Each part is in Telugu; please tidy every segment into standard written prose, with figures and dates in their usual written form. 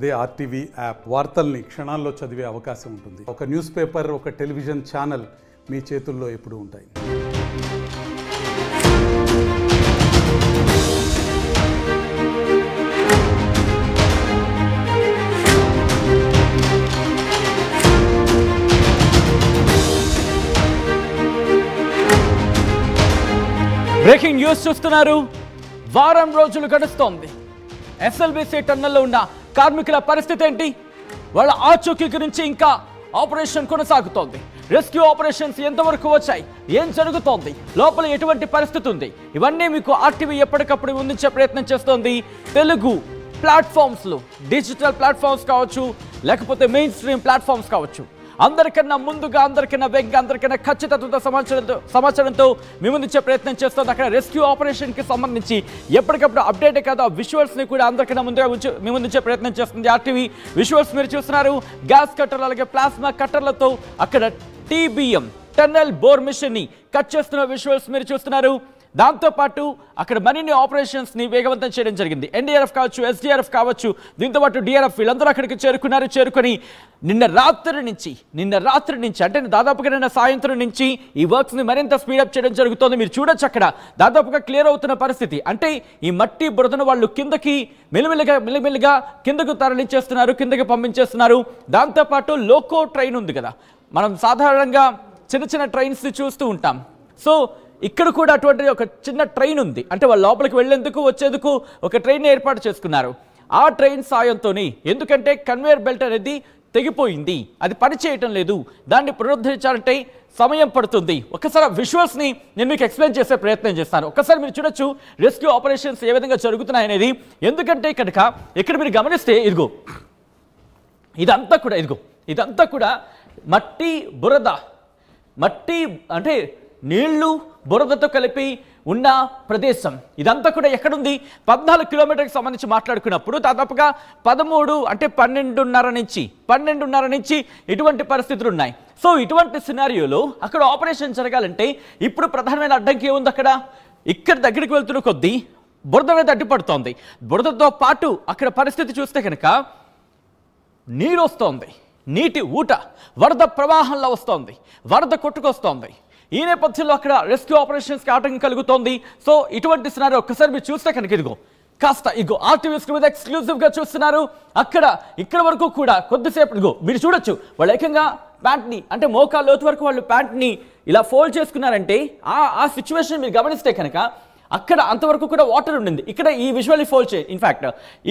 అదే ఆర్టీవీ యాప్ వార్తల్ని క్షణాల్లో చదివే అవకాశం ఉంటుంది. ఒక న్యూస్ పేపర్, ఒక టెలివిజన్ ఛానల్ మీ చేతుల్లో ఎప్పుడూ ఉంటాయి. బ్రేకింగ్ న్యూస్ చూస్తున్నారు. వారం రోజులు గడుస్తోంది. ఎస్ఎల్బీసీ టన్నెల్లో ఉన్న కార్మికుల పరిస్థితి ఏంటి? వాళ్ళ ఆచూకీ గురించి ఇంకా ఆపరేషన్ కొనసాగుతోంది. రెస్క్యూ ఆపరేషన్స్ ఎంతవరకు వచ్చాయి? ఏం జరుగుతోంది? లోపల ఎటువంటి పరిస్థితి ఉంది? ఇవన్నీ మీకు ఆర్టీవీ ఎప్పటికప్పుడు అందించే ప్రయత్నం చేస్తోంది. తెలుగు ప్లాట్ఫామ్స్లో, డిజిటల్ ప్లాట్ఫామ్స్ కావచ్చు, లేకపోతే మెయిన్ స్ట్రీమ్ ప్లాట్ఫామ్స్ కావచ్చు, అందరికన్నా ముందుగా, అందరికన్నా వేగంగా, అందరికన్నా ఖచ్చితత్వంతో సమాచారంతో మీ ముందుంచే ప్రయత్నం చేస్తుంది. అక్కడ రెస్క్యూ ఆపరేషన్కి సంబంధించి ఎప్పటికప్పుడు అప్డేట్ కాదు, ఆ విజువల్స్ని కూడా అందరికన్నా ముందుగా మీ ముందుంచే ప్రయత్నం చేస్తుంది ఆర్టీవీ. విజువల్స్ మీరు చూస్తున్నారు. గ్యాస్ కట్టర్లు అలాగే ప్లాస్మా కట్టర్లతో అక్కడ టీబీఎం టన్నెల్ బోర్ మిషన్ని కట్ చేస్తున్న విజువల్స్ మీరు చూస్తున్నారు. దాంతోపాటు అక్కడ మరిన్ని ఆపరేషన్స్ని వేగవంతం చేయడం జరిగింది. ఎన్డీఆర్ఎఫ్ కావచ్చు, ఎస్డీఆర్ఎఫ్ కావచ్చు, దీంతోపాటు డిఆర్ఎఫ్ వీళ్ళందరూ అక్కడికి చేరుకొని నిన్న రాత్రి నుంచి అంటే దాదాపుగా నిన్న సాయంత్రం నుంచి ఈ వర్క్స్ని మరింత స్పీడప్ చేయడం జరుగుతోంది. మీరు చూడొచ్చు అక్కడ దాదాపుగా క్లియర్ అవుతున్న పరిస్థితి. అంటే ఈ మట్టి బురదను వాళ్ళు కిందకి మెల్లిమెల్లిగా కిందకు తరలించేస్తున్నారు, కిందకి పంపించేస్తున్నారు. దాంతోపాటు లోకో ట్రైన్ ఉంది కదా, మనం సాధారణంగా చిన్న ట్రైన్స్ని చూస్తూ ఉంటాం. సో ఇక్కడ కూడా అటువంటి ఒక చిన్న ట్రైన్ ఉంది. అంటే వాళ్ళ లోపలికి వెళ్ళేందుకు వచ్చేందుకు ఒక ట్రైన్ ఏర్పాటు చేసుకున్నారు. ఆ ట్రైన్ సాయంతోని, ఎందుకంటే కన్వేయర్ బెల్ట్ అనేది తెగిపోయింది, అది పని చేయటం లేదు, దాన్ని పునరుద్ధరించాలంటే సమయం పడుతుంది. ఒకసారి విజువల్స్ని నేను మీకు ఎక్స్ప్లెయిన్ చేసే ప్రయత్నం చేస్తాను. ఒకసారి మీరు చూడొచ్చు రెస్క్యూ ఆపరేషన్స్ ఏ విధంగా జరుగుతున్నాయి అనేది. ఎందుకంటే ఇక్కడ మీరు గమనిస్తే ఇదంతా కూడా మట్టి అంటే నీళ్లు బురదతో కలిపి ఉన్న ప్రదేశం. ఇదంతా కూడా ఎక్కడుంది? 14 కిలోమీటర్కి సంబంధించి మాట్లాడుకున్నప్పుడు దాదాపుగా 13 అంటే 12:30 నుంచి ఇటువంటి పరిస్థితులు ఉన్నాయి. సో ఇటువంటి సినారియోలో అక్కడ ఆపరేషన్ జరగాలంటే ఇప్పుడు ప్రధానమైన అడ్డంకి ఏముంది? ఇక్కడ దగ్గరికి వెళ్తున్న కొద్దీ బురద మీద అడ్డుపడుతోంది. బురదతో పాటు అక్కడ పరిస్థితి చూస్తే కనుక నీరు వస్తోంది, నీటి ఊట వరద ప్రవాహంలో వస్తోంది, వరద కొట్టుకొస్తోంది. ఈ నేపథ్యంలో అక్కడ రెస్క్యూ ఆపరేషన్స్కి ఆటంకం కలుగుతోంది. సో ఇటువంటి సినారీ ఒక్కసారి మీరు చూస్తే కనుక ఆర్టీవీ స్క్రీన్ మీద ఎక్స్క్లూజివ్గా చూస్తున్నారు. ఇక్కడ వరకు కూడా కొద్దిసేపు మీరు చూడొచ్చు, వాళ్ళు ఏకంగా ప్యాంట్ని అంటే మోకాళ్ళ లోతు వరకు వాళ్ళు ప్యాంట్ని ఇలా ఫోల్డ్ చేసుకున్నారంటే ఆ సిచ్యువేషన్ మీరు గమనిస్తే కనుక అక్కడ అంతవరకు కూడా వాటర్ ఉండింది. ఇక్కడ ఈ విజువల్ని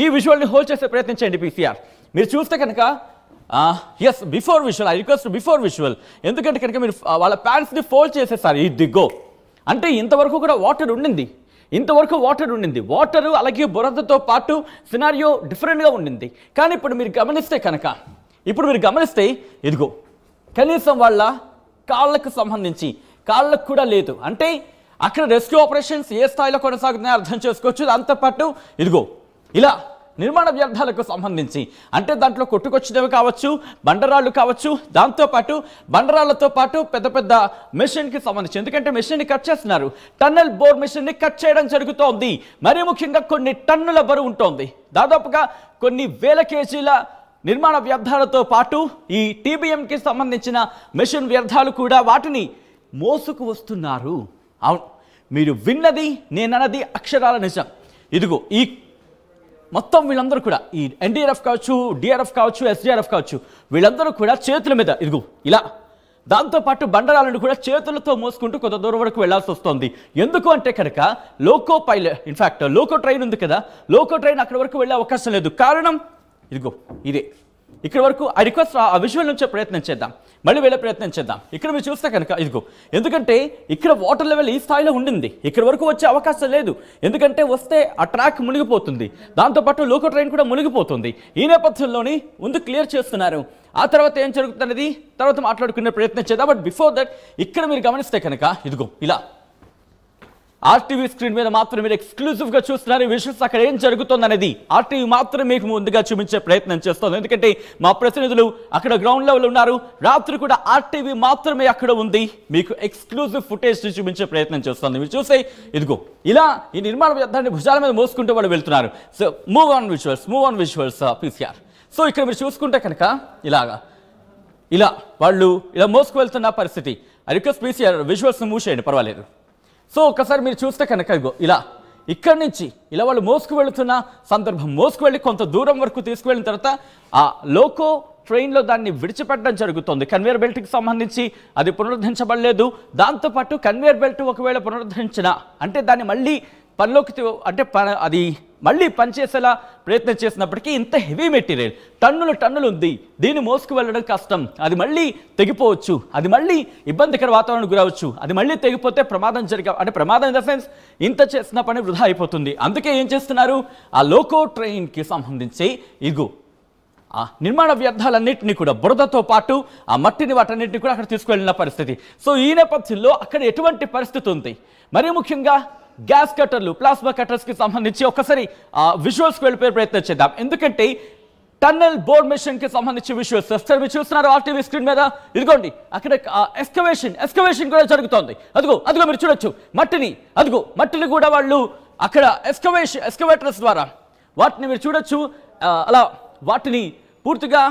ఈ విజువల్ని హోల్డ్ చేసే ప్రయత్నం చేయండి పీసీఆర్. మీరు చూస్తే కనుక before visual, I request before visual. ఎందుకంటే కనుక మీరు వాళ్ళ ప్యాంట్స్ని ఫోల్డ్ చేసేసారు. అంటే ఇంతవరకు కూడా వాటర్ ఉండింది. వాటరు అలాగే బురదతో పాటు సినారియో డిఫరెంట్గా ఉండింది. కానీ ఇప్పుడు మీరు గమనిస్తే కనీసం వాళ్ళ కాళ్ళకు కూడా లేదు. అంటే అక్కడ రెస్క్యూ ఆపరేషన్స్ ఏ స్థాయిలో కొనసాగుతున్నాయో అర్థం చేసుకోవచ్చు. దాంతోపాటు ఇలా నిర్మాణ వ్యర్థాలకు సంబంధించి అంటే దాంట్లో కొట్టుకొచ్చినవి కావచ్చు, బండరాళ్ళు కావచ్చు, దాంతోపాటు బండరాళ్లతో పాటు పెద్ద మెషిన్కి సంబంధించి, ఎందుకంటే మెషిన్ని కట్ చేస్తున్నారు, టన్నెల్ బోర్ మెషిన్ని కట్ చేయడం జరుగుతోంది. మరీ ముఖ్యంగా కొన్ని టన్నుల బరువు ఉంటుంది. దాదాపుగా కొన్ని వేల కేజీల నిర్మాణ వ్యర్థాలతో పాటు ఈ టీబీఎంకి సంబంధించిన మెషిన్ వ్యర్థాలు కూడా వాటిని మోసుకు వస్తున్నారు. అవును, మీరు విన్నది నేనన్నది అక్షరాల నిజం. ఈ మొత్తం వీళ్ళందరూ కూడా ఈ ఎన్డీఆర్ఎఫ్ కావచ్చు, డిఆర్ఎఫ్ కావచ్చు, ఎస్డీఆర్ఎఫ్ కావచ్చు, వీళ్ళందరూ కూడా చేతుల మీద ఇలా దాంతోపాటు బండరాలను కూడా చేతులతో మోసుకుంటూ కొంత దూరం వరకు వెళ్లాల్సి వస్తుంది. ఎందుకు అంటే కనుక లోకో ట్రైన్ ఉంది కదా, లోకో ట్రైన్ అక్కడి వరకు వెళ్ళే అవకాశం లేదు. కారణం ఇదే. ఇక్కడ వరకు ఐ రిక్వెస్ట్ ఆ విజువల్ నుంచే ప్రయత్నం చేద్దాం, మళ్ళీ వెళ్ళే ప్రయత్నం చేద్దాం. ఇక్కడ మీరు చూస్తే కనుక ఎందుకంటే ఇక్కడ వాటర్ లెవెల్ ఈ స్థాయిలో ఉండింది, ఇక్కడ వరకు వచ్చే అవకాశం లేదు. ఎందుకంటే వస్తే ఆ ట్రాక్ మునిగిపోతుంది, దాంతోపాటు లోకో ట్రైన్ కూడా మునిగిపోతుంది. ఈ నేపథ్యంలోని ముందు క్లియర్ చేస్తున్నారు. ఆ తర్వాత ఏం జరుగుతున్నది తర్వాత మాట్లాడుకునే ప్రయత్నం చేద్దాం. బట్ బిఫోర్ దట్ ఇక్కడ మీరు గమనిస్తే కనుక ఇలా ఆర్టీవీ స్క్రీన్ మీద మాత్రం మీరు ఎక్స్క్లూజివ్గా చూస్తున్నారు. విషయస్ అక్కడ ఏం జరుగుతుంది అనేది ఆర్టీవీ మాత్రం మీకు ముందుగా చూపించే ప్రయత్నం చేస్తుంది. ఎందుకంటే మా ప్రతినిధులు అక్కడ గ్రౌండ్ లెవెల్ ఉన్నారు. రాత్రి కూడా ఆర్టీవీ మాత్రమే అక్కడ ఉంది, మీకు ఎక్స్క్లూజివ్ ఫుటేజ్ చూపించే ప్రయత్నం చేస్తుంది. మీరు చూస్తే ఇలా ఈ నిర్మాణ వ్యర్థాన్ని భుజాల మీద మోసుకుంటూ వాళ్ళు వెళ్తున్నారు. So move on visuals PCR. So ఇక్కడ మీరు చూసుకుంటే కనుక ఇలా వాళ్ళు ఇలా మోసుకు వెళ్తున్న పరిస్థితి. I request please visuals move చేయండి, పర్వాలేదు. సో ఒకసారి మీరు చూస్తే కనుక ఇగో ఇక్కడి నుంచి ఇలా వాళ్ళు మోసుకు వెళుతున్న సందర్భం, మోసుకు వెళ్ళి కొంత దూరం వరకు తీసుకువెళ్ళిన తర్వాత ఆ లోకో ట్రైన్లో దాన్ని విడిచిపెట్టడం జరుగుతుంది. కన్వేయర్ బెల్ట్కి సంబంధించి అది పునరుద్ధరించబడలేదు. దాంతోపాటు కన్వేయర్ బెల్ట్ ఒకవేళ పునరుద్ధరించిన అంటే దాన్ని మళ్ళీ పనిలోకి అది మళ్ళీ పనిచేసేలా ప్రయత్నం చేసినప్పటికీ ఇంత హెవీ మెటీరియల్ టన్నులు ఉంది, దీన్ని మోసుకు వెళ్ళడం కష్టం. అది మళ్ళీ తెగిపోవచ్చు, అది మళ్ళీ ఇబ్బందికర వాతావరణం గురవచ్చు, అది మళ్ళీ తెగిపోతే ప్రమాదం అంటే ప్రమాదం ఇన్ ద సెన్స్ ఇంత చేసిన పని వృధా అయిపోతుంది. అందుకే ఏం చేస్తున్నారు, ఆ లోకో ట్రైన్కి సంబంధించి ఆ నిర్మాణ వ్యర్థాలన్నింటినీ కూడా బురదతో పాటు ఆ మట్టిని వాటన్నింటినీ కూడా అక్కడ తీసుకువెళ్ళిన పరిస్థితి. సో ఈ నేపథ్యంలో అక్కడ ఎటువంటి పరిస్థితి ఉంది, మరీ ముఖ్యంగా గ్యాస్ కట్టర్లు, ప్లాస్మా కట్టర్స్కి సంబంధించి ఒక్కసారి విజువల్స్కి వెళ్ళిపోయే ప్రయత్నం చేద్దాం. ఎందుకంటే టన్నెల్ బోర్ మెషిన్కి సంబంధించి విజువల్స్ మీరు చూస్తున్నారు ఆర్టీవీ స్క్రీన్ మీద. ఇదిగోండి అక్కడ ఎక్స్కవేషన్ కూడా జరుగుతోంది. అదిగో మీరు చూడొచ్చు మట్టిని కూడా వాళ్ళు అక్కడ ఎక్స్కవేటర్స్ ద్వారా వాటిని మీరు చూడొచ్చు. అలా వాటిని పూర్తిగా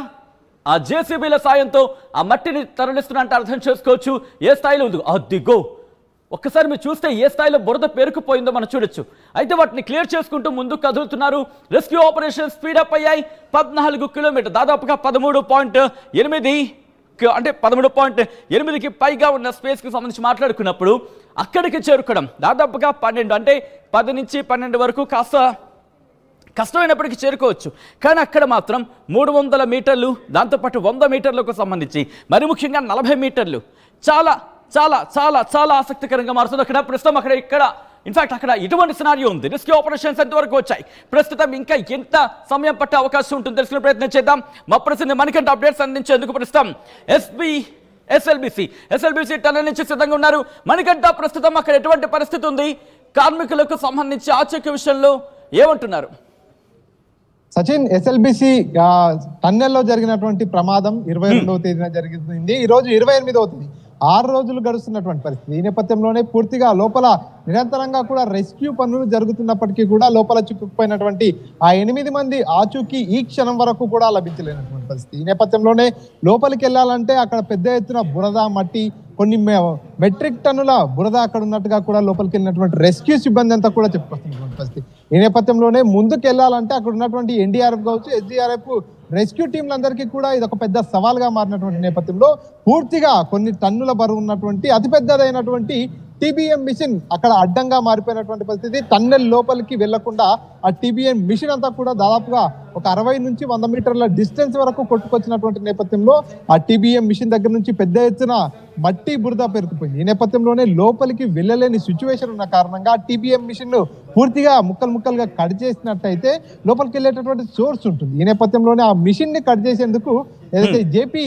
ఆ జేసీబీల సాయంతో ఆ మట్టిని తరలిస్తున్నట్టు అర్థం చేసుకోవచ్చు. ఏ స్థాయిలో ఉంది ఒక్కసారి మీరు చూస్తే ఏ స్థాయిలో బురద పేరుకుపోయిందో మనం చూడొచ్చు. అయితే వాటిని క్లియర్ చేసుకుంటూ ముందుకు కదులుతున్నారు. రెస్క్యూ ఆపరేషన్ స్పీడప్ అయ్యాయి. 14 కిలోమీటర్, దాదాపుగా 13.8 అంటే 13.8కి పైగా ఉన్న స్పేస్కి సంబంధించి మాట్లాడుకున్నప్పుడు అక్కడికి చేరుకోవడం దాదాపుగా 12 అంటే 10 నుంచి 12 వరకు కాస్త కష్టమైనప్పటికీ చేరుకోవచ్చు. కానీ అక్కడ మాత్రం 300 మీటర్లు, దాంతోపాటు 100 మీటర్లకు సంబంధించి మరి ముఖ్యంగా 40 మీటర్లు చాలా చాలా చాలా చాలా ఆసక్తికరంగా మారుతుంది. ప్రస్తుతం ఇక్కడ ఇన్ఫాక్ట్ అక్కడ ఇటువంటి సినారియో ఉంది. రెస్క్యూ ఆపరేషన్స్ ఎంతవరకు వచ్చాయి, ప్రస్తుతం ఇంకా ఎంత సమయం పట్టే అవకాశం ఉంటుంది తెలుసుకునే ప్రయత్నం చేద్దాం. మా ప్రసిద్ధ మణికంఠ అప్డేట్స్ అందించేందుకు ప్రస్తుతం ఎస్ఎల్బిసి టన్నెల్ నుంచి సిద్ధంగా ఉన్నారు. మణికంఠ, ప్రస్తుతం అక్కడ ఎటువంటి పరిస్థితి ఉంది, కార్మికులకు సంబంధించి ఆచూకీ విషయంలో ఏమంటున్నారు? సచిన్, ఎస్ఎల్బిసి టన్నెల్లో జరిగినటువంటి ప్రమాదం 22వ తేదీన జరిగింది. ఈ రోజు 28వ తేదీ, 6 రోజులు గడుస్తున్నటువంటి పరిస్థితి. ఈ నేపథ్యంలోనే పూర్తిగా లోపల నిరంతరంగా కూడా రెస్క్యూ పనులు జరుగుతున్నప్పటికీ కూడా లోపల చిక్కుకుపోయినటువంటి ఆ 8 మంది ఆచూకీ ఈ క్షణం వరకు కూడా లభించలేనటువంటి పరిస్థితి. ఈ నేపథ్యంలోనే లోపలికి వెళ్ళాలంటే అక్కడ పెద్ద ఎత్తున బురద, మట్టి, కొన్ని మెట్రిక్ టన్నుల బురద అక్కడ ఉన్నట్టుగా కూడా లోపలికి వెళ్ళినటువంటి రెస్క్యూ సిబ్బంది అంతా కూడా చెప్పుకొస్తున్నటువంటి పరిస్థితి. ఈ నేపథ్యంలోనే ముందుకు వెళ్ళాలంటే అక్కడ ఉన్నటువంటి ఎన్డీఆర్ఎఫ్ కావచ్చు, ఎస్డీఆర్ఎఫ్ రెస్క్యూ టీంలందరికీ కూడా ఇది ఒక పెద్ద సవాల్గా మారినటువంటి నేపథ్యంలో పూర్తిగా కొన్ని టన్నుల బరువు ఉన్నటువంటి అతిపెద్దదైనటువంటి టీబీఎం మిషన్ అక్కడ అడ్డంగా మారిపోయినటువంటి పరిస్థితి. టన్నెల్ లోపలికి వెళ్లకుండా ఆ టీబీఎం మిషన్ అంతా కూడా దాదాపుగా ఒక 60 నుంచి 100 మీటర్ల డిస్టెన్స్ వరకు కొట్టుకొచ్చినటువంటి నేపథ్యంలో ఆ టీబీఎం మిషన్ దగ్గర నుంచి పెద్ద ఎత్తున మట్టి, బురద పెరిగిపోయింది. ఈ నేపథ్యంలోనే లోపలికి వెళ్ళలేని సిచ్యువేషన్ ఉన్న కారణంగా టీబీఎం మిషన్ పూర్తిగా ముక్కలుగా కట్ చేసినట్టయితే లోపలికి వెళ్ళేటటువంటి సోర్స్ ఉంటుంది. ఈ నేపథ్యంలోనే ఆ మిషన్ ని కట్ చేసేందుకు ఏదైతే జేపీ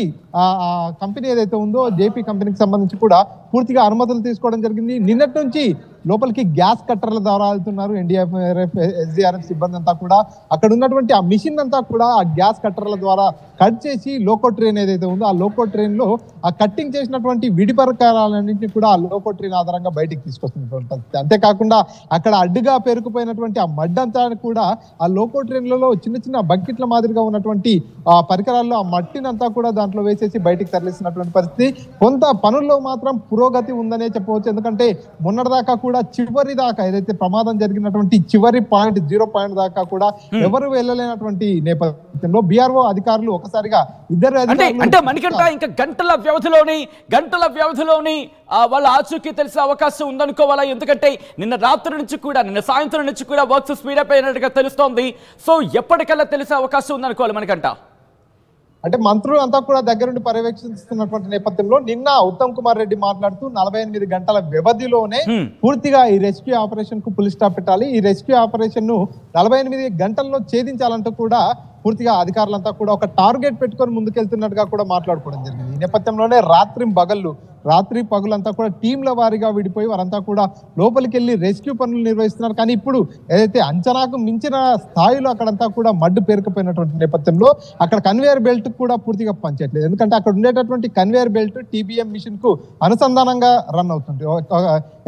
కంపెనీ ఏదైతే ఉందో జేపీ కంపెనీకి సంబంధించి కూడా పూర్తిగా అనుమతులు తీసుకోవడం జరిగింది. నిన్నటి నుంచి లోపలికి గ్యాస్ కట్టర్ల ద్వారా వెళ్తున్నారు ఎన్డీఆర్ఎఫ్, ఎస్డీఆర్ఎఫ్ సిబ్బంది అంతా కూడా. అక్కడ ఉన్నటువంటి ఆ మిషన్ అంతా కూడా ఆ గ్యాస్ కట్టర్ల ద్వారా కట్ చేసి లోకో ట్రైన్ ఏదైతే ఉందో ఆ లోకో ట్రైన్ లో ఆ కట్టింగ్ చేసినటువంటి విడి పరికరాలన్నింటినీ కూడా ఆ లోకో ట్రైన్ ఆధారంగా బయటికి తీసుకొస్తున్నటువంటి పరిస్థితి. అంతేకాకుండా అక్కడ అడ్డుగా పేరుకుపోయినటువంటి ఆ మడ్డంతా కూడా ఆ లోకో ట్రైన్లలో చిన్న బకెట్ల మాదిరిగా ఉన్నటువంటి ఆ పరికరాల్లో ఆ మట్టినంతా కూడా దాంట్లో వేసేసి బయటికి తరలిస్తున్నటువంటి పరిస్థితి. కొంత పనుల్లో మాత్రం పురోగతి ఉందనే చెప్పవచ్చు. ఎందుకంటే మొన్నటిదాకా కూడా చివరి దాకా ఏదైతే ప్రమాదం జరిగినటువంటి చివరి పాయింట్ 0 పాయింట్ దాకా కూడా ఎవరు వెళ్ళలేనటువంటి నేపథ్యంలో బీఆర్ఓ అధికారులు ఒకసారిగా ఇద్దరు అంటే మణికంఠ ఇంకా గంటల వ్యవధిలోని వాళ్ళ ఆచూకీ తెలిసే అవకాశం ఉందనుకోవాలా? ఎందుకంటే నిన్న రాత్రి నుంచి కూడా, నిన్న సాయంత్రం నుంచి కూడా వర్క్స్ స్పీడప్ అయినట్టుగా తెలుస్తోంది. సో ఎప్పటికల్లా తెలిసే అవకాశం ఉందనుకోవాలి మణికంఠ? అంటే మంత్రులు అంతా కూడా దగ్గరుండి పర్యవేక్షిస్తున్నటువంటి నేపథ్యంలో నిన్న ఉత్తమ్ కుమార్ రెడ్డి మాట్లాడుతూ 48 గంటల వ్యవధిలోనే పూర్తిగా ఈ రెస్క్యూ ఆపరేషన్ కు ఫుల్ స్టాప్ పెట్టాలి, ఈ రెస్క్యూ ఆపరేషన్ ను 48 గంటల్లో ఛేదించాలంటూ కూడా పూర్తిగా అధికారులంతా కూడా ఒక టార్గెట్ పెట్టుకొని ముందుకెళ్తున్నట్టుగా కూడా మాట్లాడుకోవడం జరిగింది. ఈ నేపథ్యంలోనే రాత్రి బగళ్ళు రాత్రి పగులంతా కూడా టీంల వారీగా విడిపోయి వారంతా కూడా లోపలికి వెళ్ళి రెస్క్యూ పనులు నిర్వహిస్తున్నారు. కానీ ఇప్పుడు ఏదైతే అంచనాకు మించిన స్థాయిలో అక్కడంతా కూడా మడ్డు పేరుకుపోయినటువంటి నేపథ్యంలో అక్కడ కన్వేయర్ బెల్ట్ కూడా పూర్తిగా పనిచేయట్లేదు. ఎందుకంటే అక్కడ ఉండేటటువంటి కన్వేయర్ బెల్ట్ టీబీఎం మిషన్ కు అనుసంధానంగా రన్ అవుతుంది.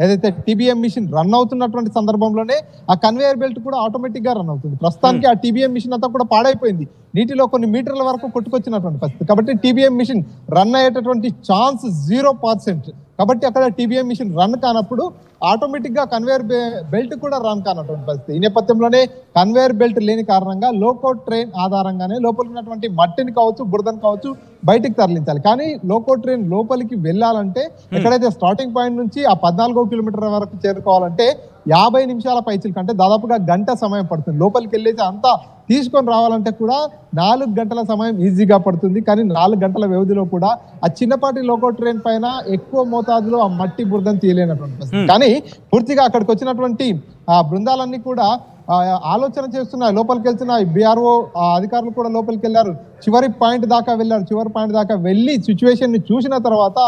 ఏదైతే టీబీఎం మిషన్ రన్ అవుతున్నటువంటి సందర్భంలోనే ఆ కన్వేయర్ బెల్ట్ కూడా ఆటోమేటిక్ గా రన్ అవుతుంది. ప్రస్తుతానికి ఆ టీబీఎం మిషన్ అంతా కూడా పాడైపోయింది, నీటిలో కొన్ని మీటర్ల వరకు కొట్టుకొచ్చినటువంటి పరిస్థితి. కాబట్టి టీబీఎం మిషన్ రన్ అయ్యేటటువంటి ఛాన్స్ 0%. కాబట్టి అక్కడ టీబీఎం మిషన్ రన్ కానప్పుడు ఆటోమేటిక్ గా కన్వేయర్ బెల్ట్ కూడా రన్ కానటువంటి పరిస్థితి. ఈ నేపథ్యంలోనే కన్వేయర్ బెల్ట్ లేని కారణంగా లోకో ట్రైన్ ఆధారంగానే లోపల ఉన్నటువంటి మట్టిని కావచ్చు, బురదను కావచ్చు బయటికి తరలించాలి. కానీ లోకో ట్రైన్ లోపలికి వెళ్ళాలంటే ఎక్కడైతే స్టార్టింగ్ పాయింట్ నుంచి ఆ 14 కిలోమీటర్ల వరకు చేరుకోవాలంటే 50 నిమిషాల పైచిలకు అంటే దాదాపుగా గంట సమయం పడుతుంది. లోపలికి వెళ్ళేసి అంతా తీసుకొని రావాలంటే కూడా 4 గంటల సమయం ఈజీగా పడుతుంది. కానీ 4 గంటల వ్యవధిలో కూడా ఆ చిన్నపాటి లోకో ట్రైన్ పైన ఎక్కువ మోతాదులో ఆ మట్టి బురదను తీయలేనటువంటి పరిస్థితి. కానీ పూర్తిగా అక్కడికి వచ్చినటువంటి ఆ బృందాలన్నీ కూడా ఆలోచన చేస్తున్నాయి. లోపలికి వెళ్తున్న బీఆర్ఓ అధికారులు కూడా లోపలికి వెళ్ళారు, చివరి పాయింట్ దాకా వెళ్ళారు. చివరి పాయింట్ దాకా వెళ్ళి సిచ్యువేషన్ ని చూసిన తర్వాత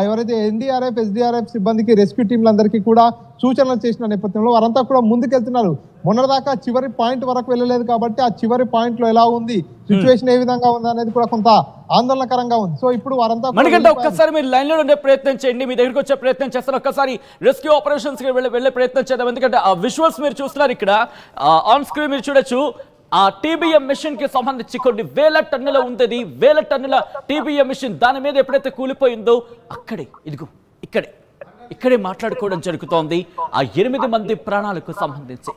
ఎవరైతే ఎన్డీఆర్ఎఫ్, ఎస్డీఆర్ఎఫ్ సిబ్బందికి, రెస్క్యూ టీంలందరికీ కూడా సూచనలు చేసిన నేపథ్యంలో వారంతా కూడా ముందుకెళ్తున్నారు. మొన్నటిదాకా చివరి పాయింట్ వరకు వెళ్ళలేదు కాబట్టి ఆ చివరి పాయింట్ లో ఎలా ఉంది, సిచ్యువేషన్ ఏ విధంగా ఉంది అనేది కూడా కొంత ఆందోళనకరంగా ఉంది. సో ఇప్పుడు వారంతా మనకంటే ఒక్కసారి మీరు లైన్ లో ఉండే ప్రయత్నం చేయండి, మీ దగ్గరికి వచ్చే ప్రయత్నం చేస్తారు. ఒక్కసారి రెస్క్యూ ఆపరేషన్స్ కి వెళ్ళే ప్రయత్నం చేద్దాం. ఎందుకంటే ఆ విజువల్స్ మీరు చూస్తున్నారు ఇక్కడ ఆన్ స్క్రీన్ మీరు చూడొచ్చు. ఆ టీబీఎం మిషన్ కి సంబంధించి కొన్ని వేల టన్నుల ఉంది, వేల టన్నుల టీబీఎం మిషన్ దాని మీద ఎప్పుడైతే కూలిపోయిందో అక్కడే ఇదిగో ఇక్కడే మాట్లాడుకోవడం జరుగుతోంది. ఆ 8 మంది ప్రాణాలకు సంబంధించి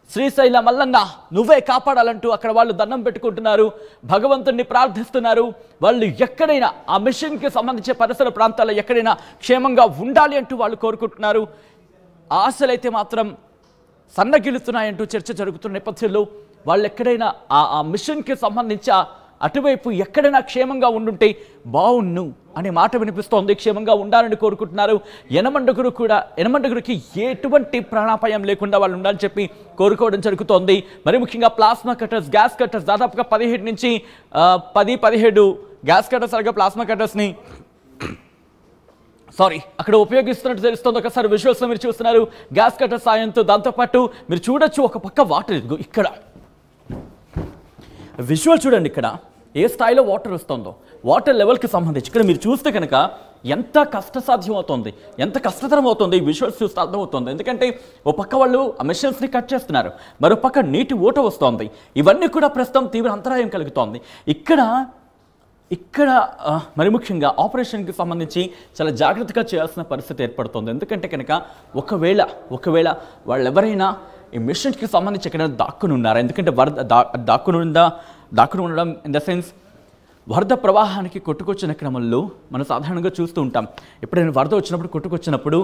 శ్రీశైల మల్లన్న నువ్వే కాపాడాలంటూ అక్కడ వాళ్ళు దండం పెట్టుకుంటున్నారు, భగవంతుణ్ణి ప్రార్థిస్తున్నారు. వాళ్ళు ఎక్కడైనా ఆ మిషన్ కి సంబంధించిన పరిసర ప్రాంతాల్లో ఎక్కడైనా క్షేమంగా ఉండాలి అంటూ వాళ్ళు కోరుకుంటున్నారు. ఆశలైతే మాత్రం సన్నగిలుతున్నాయంటూ చర్చ జరుగుతున్న నేపథ్యంలో వాళ్ళు ఎక్కడైనా ఆ మిషన్కి సంబంధించి అటువైపు ఎక్కడైనా క్షేమంగా ఉండుంటే బాగున్ను అనే మాట వినిపిస్తోంది. క్షేమంగా ఉండాలని కోరుకుంటున్నారు. యనమండుగురికి ఎటువంటి ప్రాణాపాయం లేకుండా వాళ్ళు ఉండాలని చెప్పి కోరుకోవడం జరుగుతోంది. మరి ముఖ్యంగా ప్లాస్మా కట్టర్స్, గ్యాస్ కట్టర్స్ దాదాపుగా 17 నుంచి 17 గ్యాస్ కట్టర్స్ అలాగే ప్లాస్మా కట్టర్స్ని అక్కడ ఉపయోగిస్తున్నట్టు తెలుస్తుంది. ఒకసారి విజువల్స్లో మీరు చూస్తున్నారు గ్యాస్ కట్టర్ సాయంతో. దాంతోపాటు మీరు చూడొచ్చు ఒక పక్క వాటర్ ఇక్కడ విజువల్ చూడండి, ఇక్కడ ఏ స్థాయిలో వాటర్ వస్తుందో, వాటర్ లెవెల్కి సంబంధించి ఇక్కడ మీరు చూస్తే కనుక ఎంత కష్టసాధ్యం అవుతుంది, ఎంత కష్టతరం అవుతుంది ఈ విజువల్స్ చూస్తే అర్థమవుతుంది. ఎందుకంటే ఓ పక్క వాళ్ళు ఆ మిషన్స్ని కట్ చేస్తున్నారు, మరో పక్క నీటి ఓట వస్తోంది. ఇవన్నీ కూడా ప్రస్తుతం తీవ్ర అంతరాయం కలుగుతోంది. ఇక్కడ మరి ముఖ్యంగా ఆపరేషన్కి సంబంధించి చాలా జాగ్రత్తగా చేయాల్సిన పరిస్థితి ఏర్పడుతుంది. ఎందుకంటే కనుక ఒకవేళ వాళ్ళు ఎవరైనా ఈ మిషన్కి సంబంధించి ఎక్కడైనా దాక్కుని ఉన్నారా, ఎందుకంటే దాక్కుని ఉండడం ఇన్ ద సెన్స్ వరద ప్రవాహానికి కొట్టుకొచ్చిన క్రమంలో మనం సాధారణంగా చూస్తూ ఉంటాం. ఎప్పుడైనా వరద వచ్చినప్పుడు కొట్టుకొచ్చినప్పుడు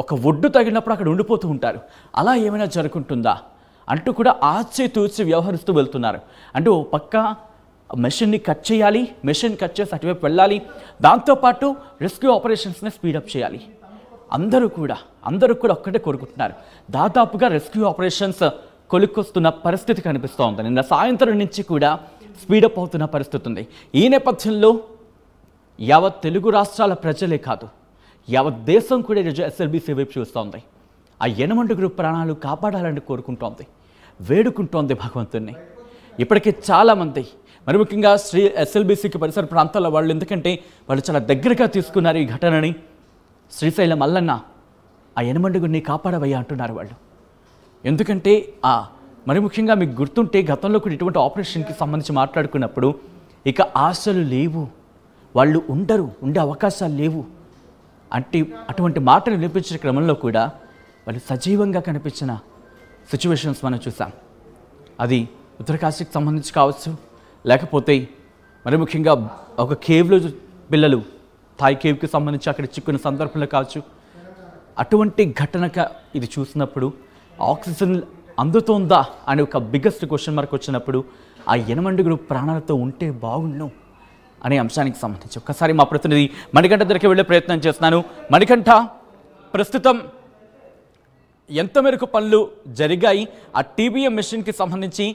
ఒక ఒడ్డు తగిలినప్పుడు అక్కడ ఉండిపోతూ ఉంటారు. అలా ఏమైనా జరుగుతుందా అంటూ కూడా ఆచితూచి వ్యవహరిస్తూ వెళ్తున్నారు. అంటే ఓ పక్క మెషిన్ని కట్ చేయాలి, మెషిన్ కట్ చేసి అటువైపు వెళ్ళాలి, దాంతోపాటు రెస్క్యూ ఆపరేషన్స్ని స్పీడప్ చేయాలి. అందరూ కూడా ఒక్కటే కోరుకుంటున్నారు. దాదాపుగా రెస్క్యూ ఆపరేషన్స్ కొలుక్కొస్తున్న పరిస్థితి కనిపిస్తూ ఉంది. నిన్న సాయంత్రం నుంచి కూడా స్పీడప్ అవుతున్న పరిస్థితి ఉంది. ఈ నేపథ్యంలో యావత్ తెలుగు రాష్ట్రాల ప్రజలే కాదు, యావత్ దేశం కూడా ఈరోజు ఎస్ఎల్బీసీ వైపు చూస్తోంది. ఆ 8 ప్రాణాలు కాపాడాలని కోరుకుంటోంది, వేడుకుంటోంది భగవంతుణ్ణి. ఇప్పటికే చాలామంది మరి ముఖ్యంగా ఎస్ఎల్బీసీకి పరిసర ప్రాంతాల వాళ్ళు, ఎందుకంటే వాళ్ళు చాలా దగ్గరగా తీసుకున్నారు ఈ ఘటనని. శ్రీశైలం మల్లన్న ఆ 8 కాపాడవయ్యా అంటున్నారు వాళ్ళు. ఎందుకంటే మరి ముఖ్యంగా మీకు గుర్తుంటే గతంలో కూడా ఇటువంటి ఆపరేషన్కి సంబంధించి మాట్లాడుకున్నప్పుడు ఇక ఆశలు లేవు, వాళ్ళు ఉండే అవకాశాలు లేవు అంటే అటువంటి మాటలు వినిపించిన క్రమంలో కూడా వాళ్ళు సజీవంగా కనిపించిన సిచ్యువేషన్స్ మనం చూసాం. అది ఉత్తరకాశీకి సంబంధించి కావచ్చు, లేకపోతే మరి ముఖ్యంగా ఒక కేవ్లో పిల్లలు థాయ్ కేవ్కి సంబంధించి అక్కడ చిక్కున్న సందర్భంలో కావచ్చు. అటువంటి ఘటనక ఇది చూసినప్పుడు ఆక్సిజన్ అందుతోందా అని ఒక బిగ్గెస్ట్ క్వశ్చన్ మార్క్ వచ్చినప్పుడు ఆ 8 ప్రాణాలతో ఉంటే బాగుండు అనే అంశానికి సంబంధించి ఒక్కసారి మా ప్రతినిధి మణికంఠ దగ్గరికి వెళ్ళే ప్రయత్నం చేస్తున్నాను. మణికంఠ, ప్రస్తుతం ఎంత మేరకు పనులు జరిగాయి? ఆ టీబీఎం మిషన్కి సంబంధించి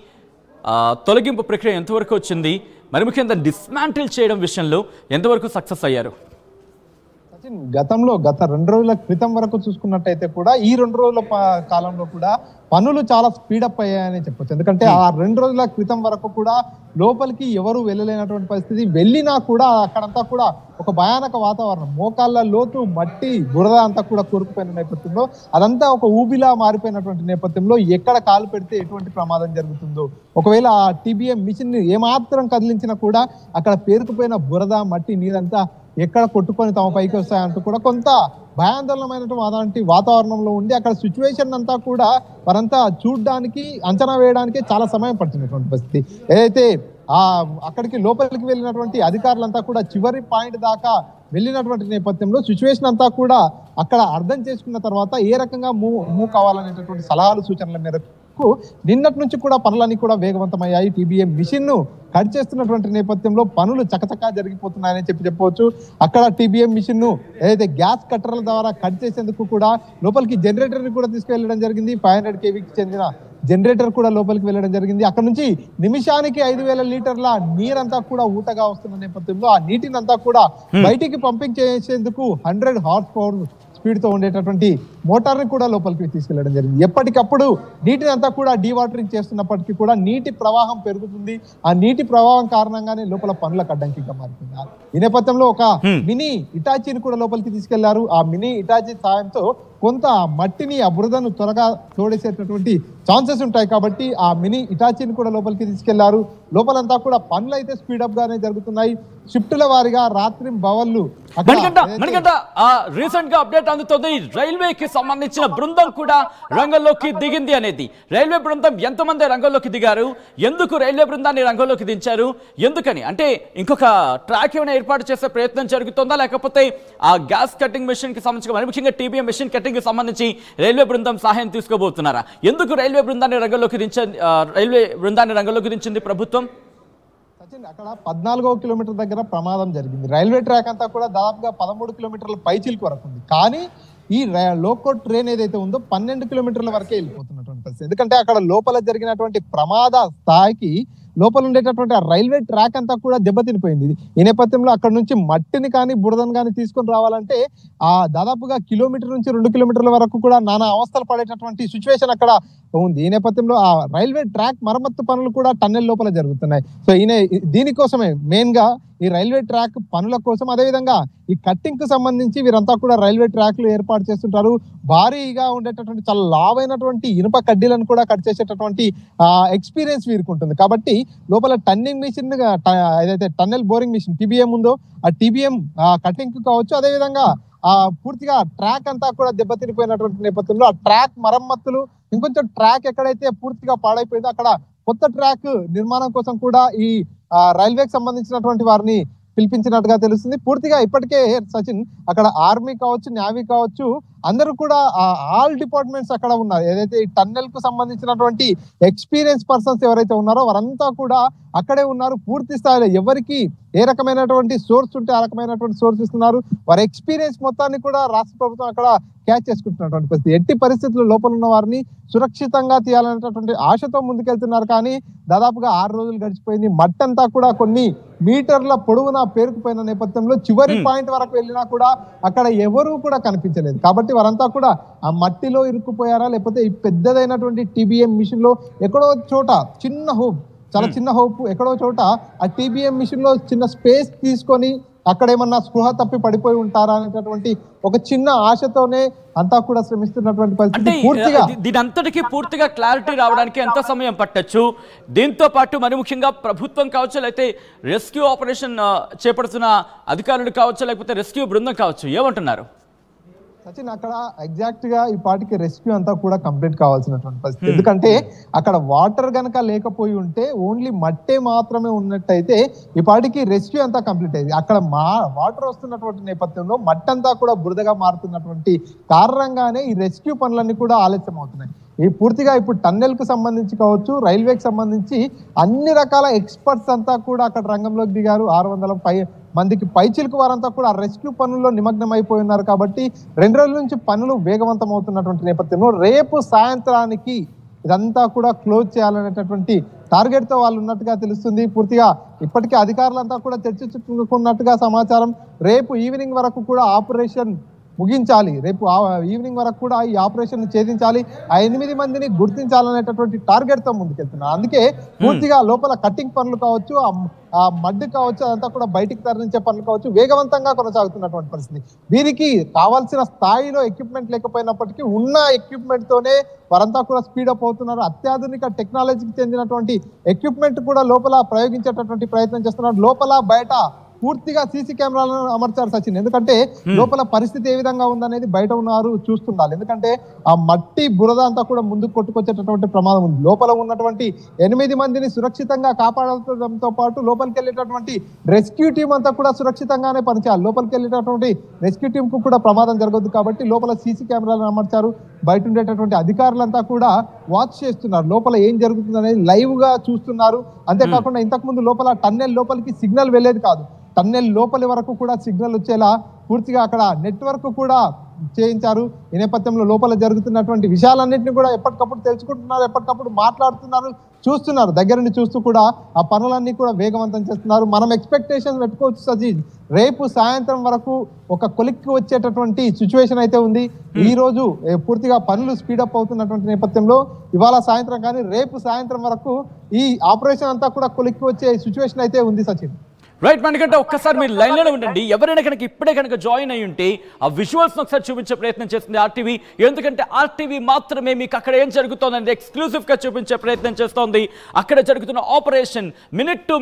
తొలగింపు ప్రక్రియ ఎంతవరకు వచ్చింది? మరి ముఖ్యంగా డిస్మాంటిల్ చేయడం విషయంలో ఎంతవరకు సక్సెస్ అయ్యారు? గత 2 రోజుల క్రితం వరకు చూసుకున్నట్టయితే కూడా ఈ 2 రోజుల కాలంలో కూడా పనులు చాలా స్పీడప్ అయ్యాయని చెప్పొచ్చు. ఎందుకంటే ఆ 2 రోజుల క్రితం వరకు కూడా లోపలికి ఎవరు వెళ్ళలేనటువంటి పరిస్థితి, వెళ్ళినా కూడా అక్కడంతా కూడా ఒక భయానక వాతావరణం, మోకాళ్ళ లోతు మట్టి బురద అంతా కూడా కూరుకుపోయిన నేపథ్యంలో, అదంతా ఒక ఊబిలా మారిపోయినటువంటి నేపథ్యంలో ఎక్కడ కాలు పెడితే ఎటువంటి ప్రమాదం జరుగుతుందో, ఒకవేళ ఆ టీబీఎం మిషన్ ని ఏమాత్రం కదిలించినా కూడా అక్కడ పేరుకుపోయిన బురద మట్టి నీరంతా ఎక్కడ కొట్టుకొని తమ పైకి వస్తాయంటూ కూడా కొంత భయాందోళనమైనటువంటి వాతావరణంలో ఉండి అక్కడ సిచ్యువేషన్ అంతా కూడా వారంతా చూడడానికి, అంచనా వేయడానికి చాలా సమయం పడుతున్నటువంటి పరిస్థితి. ఏదైతే అక్కడికి లోపలికి వెళ్ళినటువంటి అధికారులంతా కూడా చివరి పాయింట్ దాకా వెళ్ళినటువంటి నేపథ్యంలో సిచ్యువేషన్ అంతా కూడా అక్కడ అర్థం చేసుకున్న తర్వాత ఏ రకంగా మూవ్ కావాలనేటటువంటి సలహాలు సూచనల మేరకు నిన్నటి నుంచి కూడా పనులన్నీ కూడా వేగవంతమయ్యాయి. టీబీఎం మిషన్ ను కట్ చేస్తున్నటువంటి నేపథ్యంలో పనులు చకచకా జరిగిపోతున్నాయని చెప్పవచ్చు. అక్కడ టీబీఎం మిషన్ ను ఏదైతే గ్యాస్ కట్టర్ల ద్వారా కట్ చేసేందుకు కూడా లోపలికి జనరేటర్ ని కూడా తీసుకెళ్లడం జరిగింది. 500 kVకి చెందిన జనరేటర్ కూడా లోపలికి వెళ్ళడం జరిగింది. అక్కడ నుంచి నిమిషానికి 5,000 లీటర్ల నీరంతా కూడా ఊటగా వస్తున్న నేపథ్యంలో ఆ నీటిని అంతా కూడా బయటికి పంపింగ్ చేసేందుకు 100 హార్స్ పవర్ స్పీడ్ తో ఉండేటటువంటి మోటార్ ని కూడా లోపలికి తీసుకెళ్లడం జరిగింది. ఎప్పటికప్పుడు నీటిని అంతా కూడా డీవాటరింగ్ చేస్తున్నప్పటికీ కూడా నీటి ప్రవాహం పెరుగుతుంది. ఆ నీటి ప్రవాహం కారణంగానే లోపల పనులకు అడ్డంకిగా మారుతుంది. ఈ నేపథ్యంలో ఒక మినీ ఇటాచీని కూడా లోపలికి తీసుకెళ్లారు. ఆ మినీ ఇటాచీ సాయంతో కొంత మట్టిని, ఆ బురదను త్వరగా తోడేసేటటువంటి ఛాన్సెస్ ఉంటాయి కాబట్టి ఆ మినీ ఇటాచీని కూడా లోపలికి తీసుకెళ్లారు. లోపలంతా కూడా పనులు అయితే స్పీడప్ గానే జరుగుతున్నాయి. షిఫ్టుల వారిగా రాత్రి బవళ్ళు రీసెంట్ గా అప్డేట్ అందుతుంది. రైల్వేకి సంబంధించిన బృందం కూడా రంగంలోకి దిగింది అనేది. రైల్వే బృందం ఎంతమంది రంగంలోకి దిగారు, ఎందుకు రైల్వే బృందాన్ని రంగంలోకి దించారు, ఎందుకని అంటే ఇంకొక ట్రాక్ ఏమైనా ఏర్పాటు చేసే ప్రయత్నం జరుగుతుందా, లేకపోతే ఆ గ్యాస్ కటింగ్ మిషన్ కి సంబంధించి మరి ముఖ్యంగా టీబీఎం మిషన్ కటింగ్ కి సంబంధించి రైల్వే బృందం సహాయం తీసుకోబోతున్నారా? ఎందుకు రైల్వే బృందాన్ని రంగంలోకి దించింది ప్రభుత్వం? అక్కడ 14వ కిలోమీటర్ దగ్గర ప్రమాదం జరిగింది. రైల్వే ట్రాక్ అంతా కూడా దాదాపుగా 13 కిలోమీటర్ల పైచిలకు వరకు ఉంది. కానీ ఈ లోకో ట్రైన్ ఏదైతే ఉందో 12 కిలోమీటర్ల వరకే వెళ్ళిపోతున్నటువంటి పరిస్థితి. ఎందుకంటే అక్కడ లోపల జరిగినటువంటి ప్రమాద స్థాయికి లోపల ఉండేటటువంటి ఆ రైల్వే ట్రాక్ అంతా కూడా దెబ్బతినిపోయింది. ఈ నేపథ్యంలో అక్కడ నుంచి మట్టిని కానీ బురదను కానీ తీసుకొని రావాలంటే ఆ దాదాపుగా కిలోమీటర్ నుంచి 2 కిలోమీటర్ల వరకు కూడా నానా అవస్థలు పడేటటువంటి సిచ్యువేషన్ అక్కడ ఉంది. ఈ నేపథ్యంలో ఆ రైల్వే ట్రాక్ మరమ్మత్తు పనులు కూడా టన్నెల్ లోపల జరుగుతున్నాయి. సో దీనికోసమే మెయిన్ గా ఈ రైల్వే ట్రాక్ పనుల కోసం, అదేవిధంగా ఈ కట్టింగ్ కు సంబంధించి వీరంతా కూడా రైల్వే ట్రాక్లు ఏర్పాటు చేస్తుంటారు. భారీగా ఉండేటటువంటి చాలా లావైనటువంటి ఇనుప కడ్డీలను కూడా కట్ చేసేటటువంటి ఎక్స్పీరియన్స్ వీరికి ఉంటుంది. కాబట్టి లోపల టన్నింగ్ మిషన్, ఏదైతే టన్నెల్ బోరింగ్ మిషన్ టీబీఎం ఉందో ఆ టీబీఎం కటింగ్ కు కావచ్చు, అదేవిధంగా పూర్తిగా ట్రాక్ అంతా కూడా దెబ్బతినిపోయినటువంటి నేపథ్యంలో ఆ ట్రాక్ మరమ్మతులు, ఇంకొంచెం ట్రాక్ ఎక్కడైతే పూర్తిగా పాడైపోయిందో అక్కడ కొత్త ట్రాక్ నిర్మాణం కోసం కూడా ఈ రైల్వేకి సంబంధించినటువంటి వారిని పిలిపించినట్టుగా తెలుస్తుంది. పూర్తిగా ఇప్పటికే సచిన్ అక్కడ ఆర్మీ కావచ్చు, నేవీ కావచ్చు, అందరూ కూడా ఆల్ డిపార్ట్మెంట్స్ అక్కడ ఉన్నారు. ఏదైతే ఈ టన్నెల్ కు సంబంధించినటువంటి ఎక్స్పీరియన్స్ పర్సన్స్ ఎవరైతే ఉన్నారో వారంతా కూడా అక్కడే ఉన్నారు. పూర్తి స్థాయిలో ఎవరికి ఏ రకమైనటువంటి సోర్స్ ఉంటే ఆ రకమైనటువంటి సోర్స్ ఇస్తున్నారు. వారి ఎక్స్పీరియన్స్ మొత్తాన్ని కూడా రాష్ట్ర ప్రభుత్వం అక్కడ క్యాచ్ చేసుకుంటున్నటువంటి పరిస్థితి. ఎట్టి పరిస్థితుల్లో లోపల ఉన్న వారిని సురక్షితంగా తీయాలనేటటువంటి ఆశతో ముందుకెళ్తున్నారు. కానీ దాదాపుగా 6 రోజులు గడిచిపోయింది. మట్టంతా కూడా కొన్ని మీటర్ల పొడవునా పేరుకుపోయిన నేపథ్యంలో చివరి పాయింట్ వరకు వెళ్ళినా కూడా అక్కడ ఎవరూ కూడా కనిపించలేదు. కాబట్టి వారంతా కూడా ఆ మట్టిలో ఇరుక్కుపోయారా, లేకపోతే ఈ పెద్దదైనటువంటి టీబీఎం మిషన్ లో ఎక్కడో చోట చిన్న హోప్, చాలా చిన్న హోప్, ఎక్కడో చోట ఆ టీబీఎం మిషన్ లో చిన్న స్పేస్ తీసుకొని అక్కడ ఏమన్నా స్పృహ తప్పి పడిపోయి ఉంటారా అనేటటువంటి ఒక చిన్న ఆశతోనే అంతా కూడా శ్రమిస్తున్నటువంటి పరిస్థితి. పూర్తిగా దీని అంతటికీ పూర్తిగా క్లారిటీ రావడానికి ఎంత సమయం పట్టొచ్చు? దీంతో పాటు మరి ముఖ్యంగా ప్రభుత్వం కావచ్చు, లేకపోతే రెస్క్యూ ఆపరేషన్ చేపడుతున్న అధికారులు కావచ్చు, లేకపోతే రెస్క్యూ బృందం కావచ్చు, ఏమంటున్నారు? సచిన్, అక్కడ ఎగ్జాక్ట్ గా ఈ పాటికి రెస్క్యూ అంతా కూడా కంప్లీట్ కావాల్సినటువంటి పరిస్థితి. ఎందుకంటే అక్కడ వాటర్ గనక లేకపోయి ఉంటే, ఓన్లీ మట్టే మాత్రమే ఉన్నట్టయితే ఈ పాటికి రెస్క్యూ అంతా కంప్లీట్ అయ్యింది. అక్కడ వాటర్ వస్తున్నటువంటి నేపథ్యంలో మట్టంతా కూడా బురదగా మారుతున్నటువంటి కారణంగానే ఈ రెస్క్యూ పనులన్నీ కూడా ఆలస్యం అవుతున్నాయి. ఈ పూర్తిగా ఇప్పుడు టన్నెల్ కు సంబంధించి కావచ్చు, రైల్వేకి సంబంధించి అన్ని రకాల ఎక్స్పర్ట్స్ అంతా కూడా అక్కడ రంగంలోకి దిగారు. 600 మందికి పైచిలకు వారంతా కూడా రెస్క్యూ పనుల్లో నిమగ్నం అయిపోయి ఉన్నారు. కాబట్టి 2 రోజుల నుంచి పనులు వేగవంతం అవుతున్నటువంటి నేపథ్యంలో రేపు సాయంత్రానికి ఇదంతా కూడా క్లోజ్ చేయాలనేటటువంటి టార్గెట్ తో వాళ్ళు ఉన్నట్టుగా తెలుస్తుంది. పూర్తిగా ఇప్పటికే అధికారులంతా కూడా చర్చించుకున్నట్టుగా సమాచారం. రేపు ఈవినింగ్ వరకు కూడా ఆపరేషన్ ముగించాలి, రేపు ఈవినింగ్ వరకు కూడా ఈ ఆపరేషన్ ఛేదించాలి, ఆ 8 మందిని గుర్తించాలనేటటువంటి టార్గెట్ తో ముందుకెళ్తున్నారు. అందుకే పూర్తిగా లోపల కట్టింగ్ పనులు కావచ్చు, ఆ మడ్డు కావచ్చు, అదంతా కూడా బయటికి తరలించే పనులు కావచ్చు వేగవంతంగా కొనసాగుతున్నటువంటి పరిస్థితి. దీనికి కావాల్సిన స్థాయిలో ఎక్విప్మెంట్ లేకపోయినప్పటికీ ఉన్న ఎక్విప్మెంట్ తోనే వారంతా కూడా స్పీడప్ అవుతున్నారు. అత్యాధునిక టెక్నాలజీకి చెందినటువంటి ఎక్విప్మెంట్ కూడా లోపల ప్రయోగించేటటువంటి ప్రయత్నం చేస్తున్నారు. లోపల బయట పూర్తిగా సీసీ కెమెరాలను అమర్చారు సచిన్. ఎందుకంటే లోపల పరిస్థితి ఏ విధంగా ఉందనేది బయట ఉన్నారు చూస్తుండాలి. ఎందుకంటే ఆ మట్టి బురద అంతా కూడా ముందుకు కొట్టుకొచ్చేటటువంటి ప్రమాదం ఉంది. లోపల ఉన్నటువంటి 8 మందిని సురక్షితంగా కాపాడడంతో పాటు లోపలికి వెళ్ళేటటువంటి రెస్క్యూ టీం అంతా కూడా సురక్షితంగానే పనిచేయాలి. లోపలికి వెళ్ళేటటువంటి రెస్క్యూ టీం కు కూడా ప్రమాదం జరగదు కాబట్టి లోపల సీసీ కెమెరాలను అమర్చారు. బయట ఉండేటటువంటి అధికారులంతా కూడా వాచ్ చేస్తున్నారు, లోపల ఏం జరుగుతుంది అనేది లైవ్ గా చూస్తున్నారు. అంతేకాకుండా ఇంతకు ముందు లోపల టన్నెల్ లోపలికి సిగ్నల్ వెళ్ళేది కాదు, టన్నెల్ లోపలి వరకు కూడా సిగ్నల్ వచ్చేలా పూర్తిగా అక్కడ నెట్వర్క్ కూడా చేయించారు. ఈ నేపథ్యంలో లోపల జరుగుతున్నటువంటి విషయాలన్నింటినీ కూడా ఎప్పటికప్పుడు తెలుసుకుంటున్నారు, ఎప్పటికప్పుడు మాట్లాడుతున్నారు, చూస్తున్నారు. దగ్గర నుండి చూస్తూ కూడా ఆ పనులన్నీ కూడా వేగవంతం చేస్తున్నారు. మనం ఎక్స్పెక్టేషన్ పెట్టుకోవచ్చు సజీద్, రేపు సాయంత్రం వరకు ఒక కొలిక్కి వచ్చేటటువంటి సిచ్యువేషన్ అయితే ఉంది. ఈ రోజు పూర్తిగా పనులు స్పీడప్ అవుతున్నటువంటి నేపథ్యంలో ఇవాళ సాయంత్రం కానీ రేపు సాయంత్రం వరకు ఈ ఆపరేషన్ అంతా కూడా కొలిక్కి వచ్చే సిచ్యువేషన్ అయితే ఉంది సచిన్. రైట్, మనకంటే ఒక్కసారి మీరు లైన్లోనే ఉండండి. ఎవరైనా కనుక ఇప్పుడే కనుక జాయిన్ అయ్యి ఉంటే ఆ విజువల్స్ని ఒకసారి చూపించే ప్రయత్నం చేస్తుంది ఆర్టీవీ. ఎందుకంటే ఆర్టీవీ మాత్రమే మీకు అక్కడ ఏం జరుగుతుందని ఎక్స్క్లూజివ్గా చూపించే ప్రయత్నం చేస్తోంది. అక్కడ జరుగుతున్న operation minute to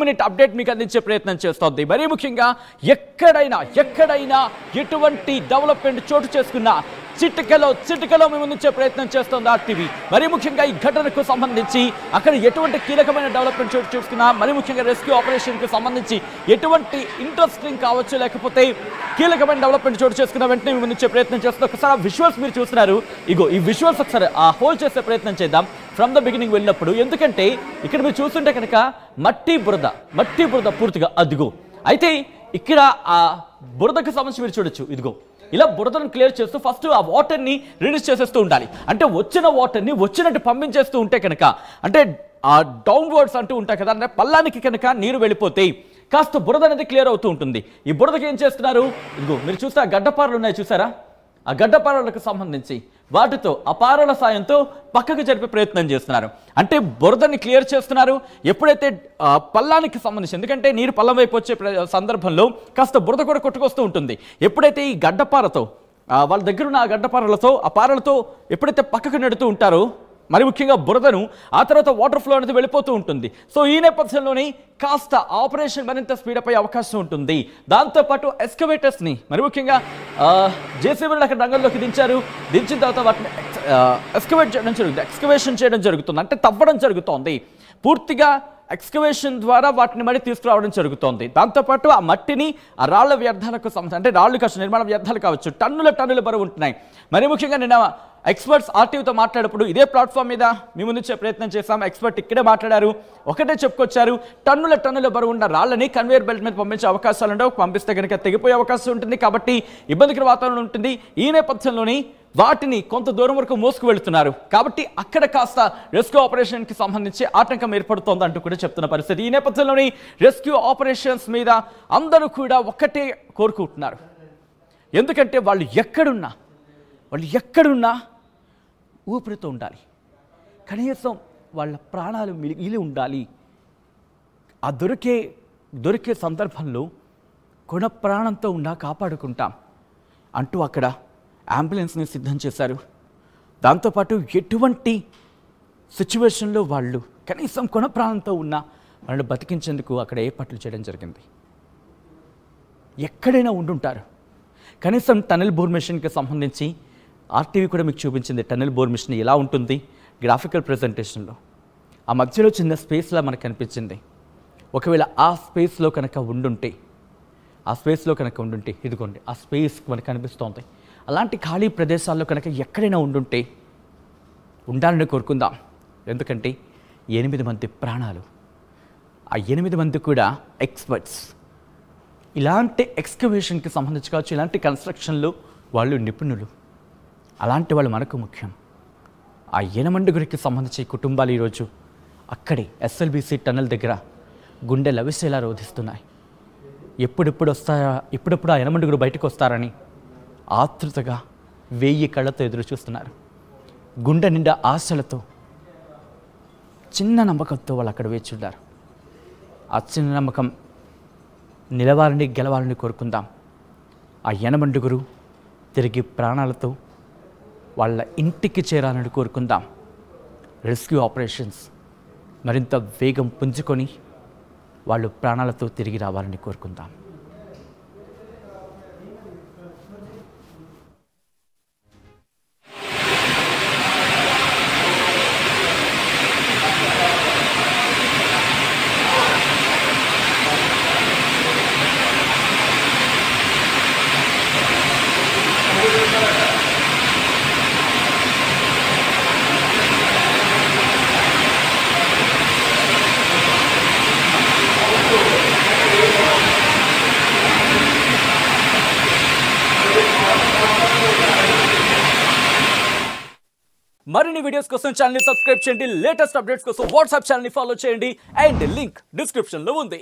minute update మీకు అందించే ప్రయత్నం చేస్తోంది. మరీ ముఖ్యంగా ఎక్కడైనా ఎటువంటి డెవలప్మెంట్ చోటు చేసుకున్నా చిటికలో మేము ముందుంచే ప్రయత్నం చేస్తోంది ఆర్టీవీ. మరీ ముఖ్యంగా ఈ ఘటనకు సంబంధించి అక్కడ ఎటువంటి కీలకమైన డెవలప్మెంట్ చోటు చేసుకున్నా, మరీ ముఖ్యంగా రెస్క్యూ ఆపరేషన్కి సంబంధించి ఎటువంటి ఇంట్రెస్టింగ్ కావచ్చు లేకపోతే కీలకమైన డెవలప్మెంట్ చోటు చేసుకున్న వెంటనే మేము ముందుంచే ప్రయత్నం చేస్తాం. ఒకసారి ఆ విజువల్స్ మీరు చూస్తున్నారు, ఇగో ఈ విజువల్స్ ఒకసారి ఆ హోల్డ్ చేసే ప్రయత్నం చేద్దాం ఫ్రమ్ ద బిగినింగ్ వెళ్ళినప్పుడు. ఎందుకంటే ఇక్కడ మీరు చూస్తుంటే కనుక మట్టి బురద పూర్తిగా అదిగో. అయితే ఇక్కడ ఆ బురదకు సంబంధించి మీరు చూడొచ్చు, ఇదిగో ఇలా బురదను క్లియర్ చేస్తూ ఫస్ట్ ఆ వాటర్ని రిలీజ్ చేసేస్తూ ఉండాలి. అంటే వచ్చిన వాటర్ని వచ్చినట్టు పంపించేస్తూ ఉంటే కనుక, అంటే ఆ డౌన్వర్డ్స్ అంటూ ఉంటాయి కదా, అంటే పల్లానికి కనుక నీరు వెళ్ళిపోతే కాస్త బురద అనేది క్లియర్ అవుతూ ఉంటుంది. ఈ బురదకి ఏం చేస్తున్నారు, ఇదిగో మీరు చూస్తే ఆ గడ్డపారలు ఉన్నాయి చూసారా, ఆ గడ్డపారలకు సంబంధించి వాటితో ఆ పారల సాయంతో పక్కకు జరిపే ప్రయత్నం చేస్తున్నారు. అంటే బురదని క్లియర్ చేస్తున్నారు. ఎప్పుడైతే పల్లానికి సంబంధించి, ఎందుకంటే నీరు పల్లం వైపు వచ్చే సందర్భంలో కాస్త బురద కూడా కొట్టుకొస్తూ ఉంటుంది. ఎప్పుడైతే ఈ గడ్డపారతో వాళ్ళ దగ్గర ఉన్న ఆ గడ్డపారలతో ఆ పారలతో ఎప్పుడైతే పక్కకు నెడుతూ ఉంటారో మరి ముఖ్యంగా బురదను, ఆ తర్వాత వాటర్ ఫ్లో అనేది వెళ్ళిపోతూ ఉంటుంది. సో ఈ నేపథ్యంలోనే కాస్త ఆపరేషన్ మరింత స్పీడప్ అయ్యే అవకాశం ఉంటుంది. దాంతోపాటు ఎక్స్కవేటర్స్ని మరి ముఖ్యంగా జేసీబీలను అక్కడ రంగంలోకి దించిన తర్వాత వాటిని ఎక్స్కవేషన్ చేయడం జరుగుతుంది, అంటే తవ్వడం జరుగుతోంది. పూర్తిగా ఎక్స్కవేషన్ ద్వారా వాటిని మళ్ళీ తీసుకురావడం జరుగుతోంది. దాంతోపాటు ఆ మట్టిని ఆ రాళ్ల వ్యర్థాలకు సంబంధించి, అంటే రాళ్ళు కావచ్చు, నిర్మాణ వ్యర్థాలు కావచ్చు, టన్నుల బరువు ఉంటున్నాయి. మరి ముఖ్యంగా నిన్న ఎక్స్పర్ట్స్ ఆర్టీవీతో మాట్లాడేటప్పుడు ఇదే ప్లాట్ఫామ్ మీద మేము ముందుంచే ప్రయత్నం చేశాం. ఎక్స్పర్ట్ ఇక్కడే మాట్లాడారు, ఒకటే చెప్పుకొచ్చారు, టన్నుల బరువు ఉన్న రాళ్ళని కన్వేయర్ బెల్ట్ మీద పంపించే అవకాశాలు ఉండవు. పంపిస్తే కనుక తెగిపోయే అవకాశం ఉంటుంది, కాబట్టి ఇబ్బందికర వాతావరణం ఉంటుంది. ఈ నేపథ్యంలోని వాటిని కొంత దూరం వరకు మోసుకు వెళుతున్నారు. కాబట్టి అక్కడ కాస్త రెస్క్యూ ఆపరేషన్కి సంబంధించి ఆటంకం ఏర్పడుతోంది అంటూ కూడా చెప్తున్న పరిస్థితి. ఈ నేపథ్యంలోని రెస్క్యూ ఆపరేషన్స్ మీద అందరూ కూడా ఒక్కటే కోరుకుంటున్నారు. ఎందుకంటే వాళ్ళు ఎక్కడున్నా ఊపిరితో ఉండాలి, కనీసం వాళ్ళ ప్రాణాలు మిగిలి ఉండాలి. ఆ దొరికే సందర్భంలో కొన ప్రాణంతో ఉన్నా కాపాడుకుంటాం అంటూ అక్కడ అంబులెన్స్ని సిద్ధం చేశారు. దాంతోపాటు ఎటువంటి సిచ్యువేషన్లో వాళ్ళు కనీసం కొన ప్రాణంతో ఉన్నా వాళ్ళని బతికించేందుకు అక్కడ ఏర్పాట్లు చేయడం జరిగింది. ఎక్కడైనా ఉండుంటారు. కనీసం టనెల్ బోర్ మిషన్కి సంబంధించి ఆర్టీవీ కూడా మీకు చూపించింది. టనెల్ బోర్ మిషన్ ఎలా ఉంటుంది గ్రాఫికల్ ప్రజెంటేషన్లో. ఆ మధ్యలో చిన్న స్పేస్లా మనకు కనిపించింది. ఒకవేళ ఆ స్పేస్లో కనుక ఉండుంటే ఇదిగోండి ఆ స్పేస్ మనకు కనిపిస్తోంది. అలాంటి ఖాళీ ప్రదేశాల్లో కనుక ఎక్కడైనా ఉండాలని కోరుకుందాం. ఎందుకంటే 8 మంది ప్రాణాలు, ఆ 8 మంది కూడా ఎక్స్పర్ట్స్. ఇలాంటి ఎక్స్కవేషన్కి సంబంధించి కావచ్చు, ఇలాంటి కన్స్ట్రక్షన్లో వాళ్ళు నిపుణులు. అలాంటి వాళ్ళు మనకు ముఖ్యం. ఆ యనమండుగురికి సంబంధించి కుటుంబాలు ఈరోజు అక్కడే ఎస్ఎల్బిసి టన్నెల్ దగ్గర గుండె లవిసేలా రోధిస్తున్నాయి. ఎప్పుడెప్పుడు ఆ యనమండుగురు బయటకు వస్తారని ఆతృతగా 1000 కళ్ళతో ఎదురు చూస్తున్నారు. గుండె నిండా ఆశలతో, చిన్న నమ్మకంతో వాళ్ళు అక్కడ వేచున్నారు. ఆ చిన్న నమ్మకం నిలవాలని, గెలవాలని కోరుకుందాం. ఆ యనమండుగురు తిరిగి ప్రాణాలతో వాళ్ళ ఇంటికి చేరాలని కోరుకుందాం. రెస్క్యూ ఆపరేషన్స్ మరింత వేగం పుంజుకొని వాళ్ళు ప్రాణాలతో తిరిగి రావాలని కోరుకుందాం. మరిన్ని వీడియోస్ కోసం ఛానల్ ని సబ్స్క్రైబ్ చేయండి. లేటెస్ట్ అప్డేట్స్ కోసం వాట్సాప్ ఛానల్ ని ఫాలో చేయండి. అండ్ లింక్ డిస్క్రిప్షన్ లో ఉంది.